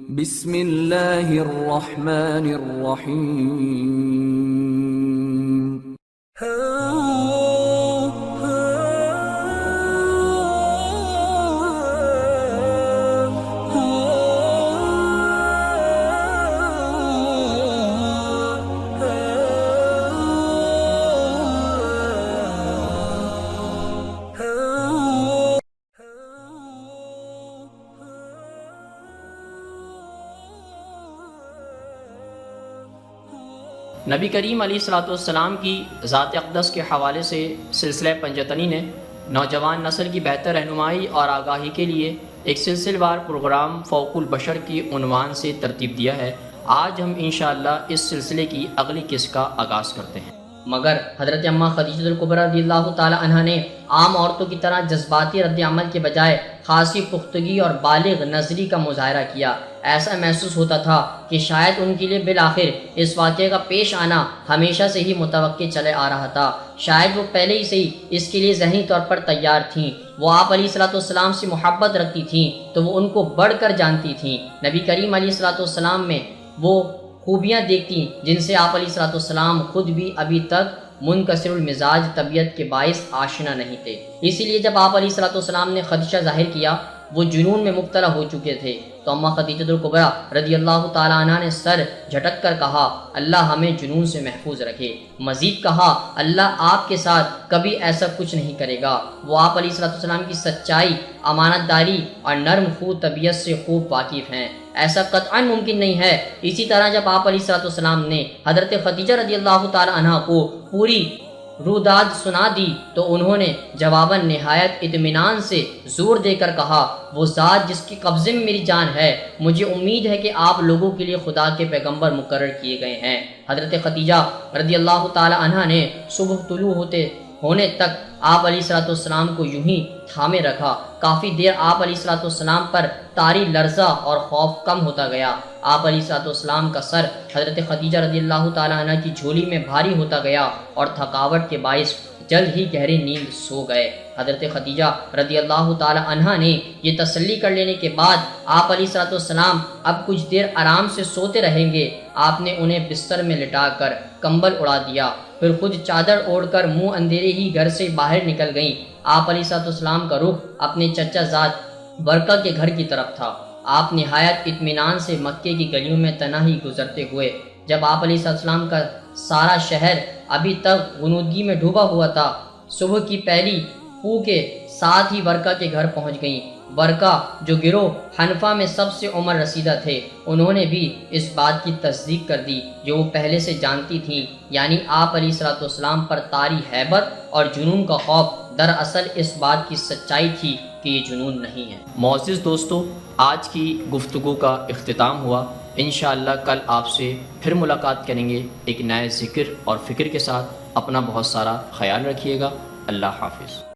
بسم اللہ الرحمن الرحیم نبی کریم علیہ الصلوۃ والسلام کی ذات اقدس کے حوالے سے سلسلہ پنجتنی نے نوجوان نسل کی بہتر رہنمائی اور آگاہی کے لیے ایک سلسلہ وار پروگرام فوق البشر کی عنوان سے ترتیب دیا ہے۔ آج ہم انشاءاللہ اس سلسلے کی اگلی قسط کا آغاز کرتے ہیں۔ مگر حضرت اماں خدیجہ الکبریٰ رضی اللہ تعالی عنہا نے عام عورتوں کی طرح جذباتی رد عمل کے بجائے خاصی پختگی اور بالغ نظری کا مظاہرہ کیا۔ ایسا محسوس ہوتا تھا کہ شاید ان کے لیے بالآخر اس واقعے کا پیش آنا ہمیشہ سے ہی متوقع چلے آ رہا تھا۔ شاید وہ پہلے ہی سے ہی اس کے لیے ذہنی طور پر تیار تھیں۔ وہ آپ علیہ الصلوۃ والسلام سے محبت رکھتی تھیں تو وہ ان کو بڑھ کر جانتی تھیں۔ نبی کریم علیہ الصلوۃ والسلام میں وہ خوبیاں دیکھتی جن سے آپ علیہ الصلوۃ والسلام خود بھی ابھی تک منکسر المزاج طبیعت کے باعث آشنا نہیں تھے۔ اسی لیے جب آپ علیہ الصلوۃ والسلام نے خدشہ ظاہر کیا وہ جنون میں مبتلا ہو چکے تھے تو اماں خدیجہ الکبریٰ رضی اللہ تعالی عنہا نے سر جھٹک کر کہا، اللہ ہمیں جنون سے محفوظ رکھے۔ مزید کہا، اللہ آپ کے ساتھ کبھی ایسا کچھ نہیں کرے گا۔ وہ آپ علیہ الصلوۃ والسلام کی سچائی، امانت داری اور نرم خو طبیعت سے خوب واقف ہیں، ایسا قطعاً ممکن نہیں ہے۔ اسی طرح جب آپ علیہ الصلوۃ والسلام نے حضرت خدیجہ رضی اللہ تعالی عنہا کو پوری روداد سنا دی تو انہوں نے جواباً نہایت اطمینان سے زور دے کر کہا، وہ ذات جس کے قبضے میں میری جان ہے، مجھے امید ہے کہ آپ لوگوں کے لیے خدا کے پیغمبر مقرر کیے گئے ہیں۔ حضرت خدیجہ رضی اللہ تعالی عنہا نے صبح طلوع ہونے تک آپ علیہ الصلوۃ والسلام کو یوں ہی تھامے رکھا۔ کافی دیر آپ علیہ الصلوۃ والسلام پر طاری لرزہ اور خوف کم ہوتا گیا۔ آپ علیہ الصلوۃ والسلام کا سر حضرت خدیجہ رضی اللہ تعالی عنہ کی جھولی میں بھاری ہوتا گیا اور تھکاوٹ کے باعث جلد ہی گہری نیند سو گئے۔ حضرت خدیجہ رضی اللہ تعالی عنہا نے یہ تسلی کر لینے کے بعد آپ علیہ الصلوۃ والسلام اب کچھ دیر آرام سے سوتے رہیں گے، آپ نے انہیں بستر میں لٹا کر کمبل اڑا دیا، پھر خود چادر اوڑھ کر منہ اندھیرے ہی گھر سے باہر نکل گئیں۔ آپ علیہ الصلوۃ والسلام کا رخ اپنے چچا زاد برقہ کے گھر کی طرف تھا۔ آپ نہایت اطمینان سے مکے کی گلیوں میں تنہائی گزرتے ہوئے، جب آپ علیہ السلام کا سارا شہر ابھی تک غنودگی میں ڈوبا ہوا تھا، صبح کی پہلی پو کے ساتھ ہی برقہ کے گھر پہنچ گئیں۔ برقہ جو گروہ حنفا میں سب سے عمر رسیدہ تھے، انہوں نے بھی اس بات کی تصدیق کر دی جو وہ پہلے سے جانتی تھیں، یعنی آپ علیہ الصلوۃ والسلام پر طاری ہیبت اور جنون کا خوف دراصل اس بات کی سچائی تھی کہ یہ جنون نہیں ہے۔ معزز دوستو، آج کی گفتگو کا اختتام ہوا۔ انشاءاللہ کل آپ سے پھر ملاقات کریں گے ایک نئے ذکر اور فکر کے ساتھ۔ اپنا بہت سارا خیال رکھیے گا۔ اللہ حافظ۔